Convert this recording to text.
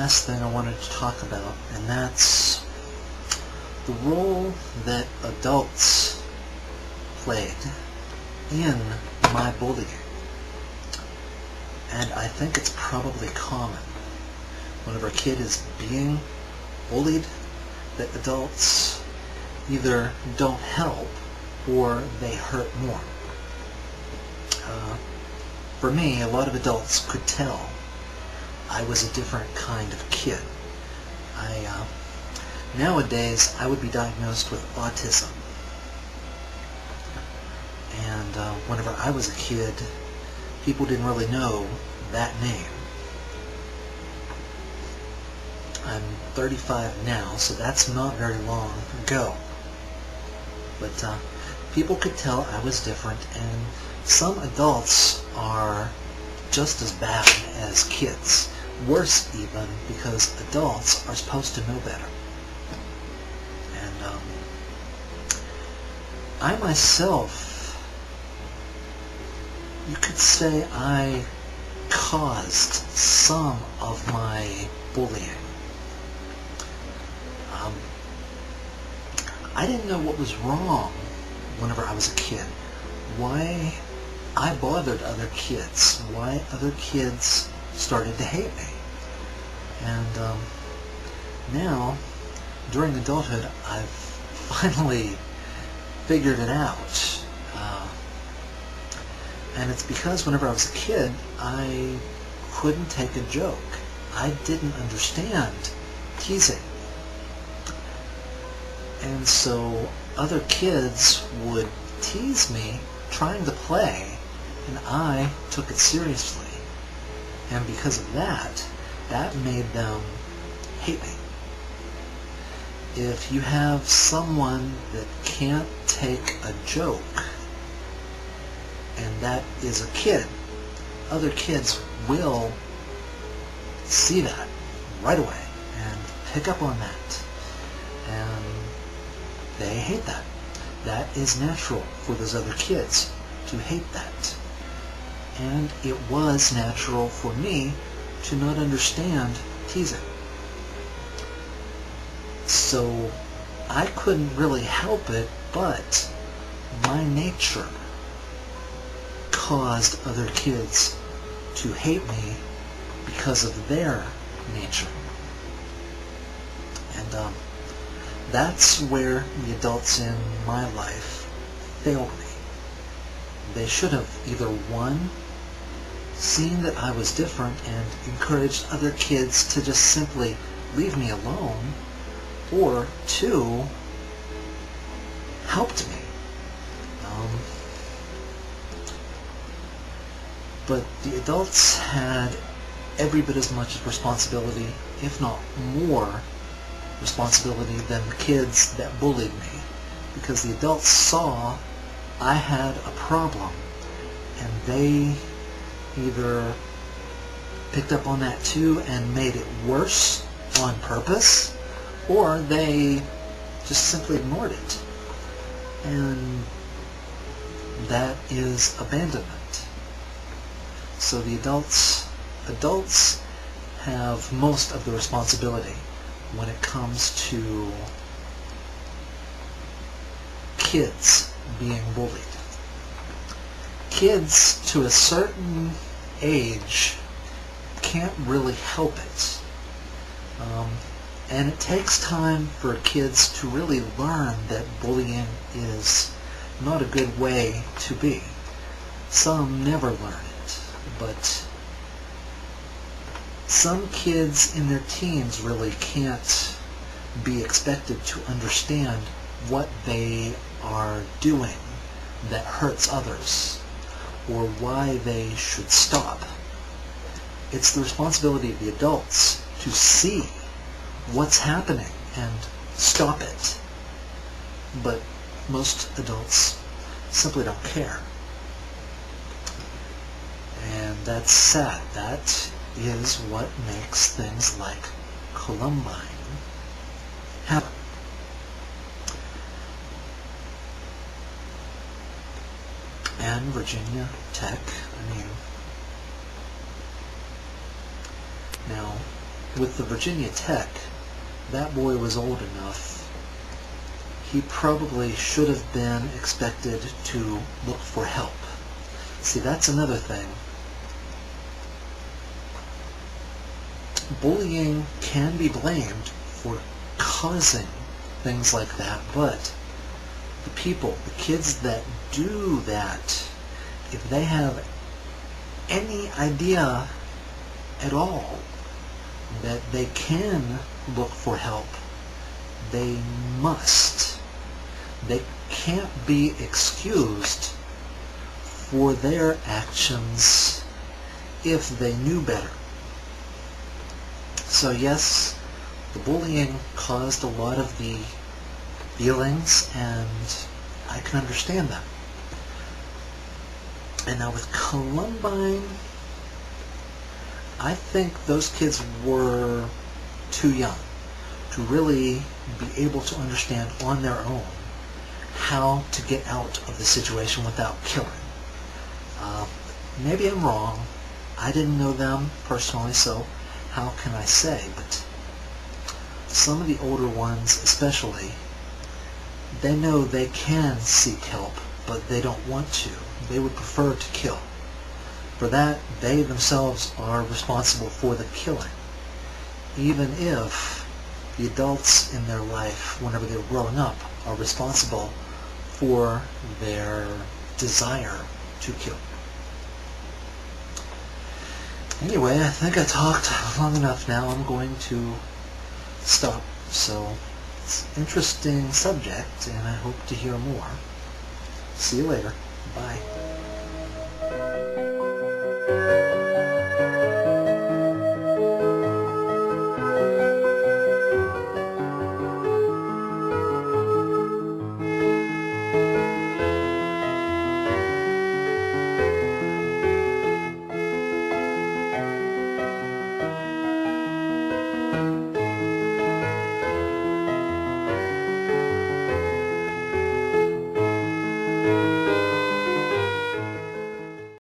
last thing I wanted to talk about, and that's the role that adults played in my bullying. And I think it's probably common whenever a kid is being bullied that adults either don't help or they hurt more. For me, a lot of adults could tell I was a different kind of kid. Nowadays, I would be diagnosed with autism. And whenever I was a kid, people didn't really know that name. I'm 35 now, so that's not very long ago. But people could tell I was different, and some adults are just as bad as kids. Worse even, because adults are supposed to know better. And I myself, you could say I caused some of my bullying. I didn't know what was wrong whenever I was a kid. Why I bothered other kids. Why other kids started to hate me. And now, during adulthood, I've finally figured it out. And it's because whenever I was a kid, I couldn't take a joke. I didn't understand teasing. And so other kids would tease me trying to play, and I took it seriously. And because of that, that made them hate me. If you have someone that can't take a joke, and that is a kid, other kids will see that right away and pick up on that. And they hate that. That is natural for those other kids to hate that. And it was natural for me to not understand teasing. So I couldn't really help it, but my nature caused other kids to hate me because of their nature. And that's where the adults in my life failed me. They should have either one, seen that I was different and encouraged other kids to just simply leave me alone, or two, helped me. But the adults had every bit as much responsibility, if not more responsibility, than the kids that bullied me, because the adults saw I had a problem, and they either picked up on that too and made it worse on purpose, or they just simply ignored it. And that is abandonment. So the adults have most of the responsibility when it comes to kids being bullied. Kids to a certain age can't really help it. And it takes time for kids to really learn that bullying is not a good way to be. Some never learn it, but some kids in their teens really can't be expected to understand what they are doing that hurts others, or why they should stop. It's the responsibility of the adults to see what's happening and stop it. But most adults simply don't care. And that's sad. That is what makes things like Columbine happen. And Virginia Tech, now, with the Virginia Tech, that boy was old enough. He probably should have been expected to look for help. See, that's another thing. Bullying can be blamed for causing things like that, but the people, the kids that do that, if they have any idea at all that they can look for help, they must. They can't be excused for their actions if they knew better. So yes, the bullying caused a lot of the feelings, and I can understand that. And now with Columbine, I think those kids were too young to really be able to understand on their own how to get out of the situation without killing. Maybe I'm wrong. I didn't know them personally, so how can I say? But some of the older ones especially, they know they can seek help, but they don't want to. They would prefer to kill. For that, they themselves are responsible for the killing, even if the adults in their life, whenever they're growing up, are responsible for their desire to kill. Anyway, I think I talked long enough now. I'm going to stop. So, it's an interesting subject, and I hope to hear more. See you later. Bye.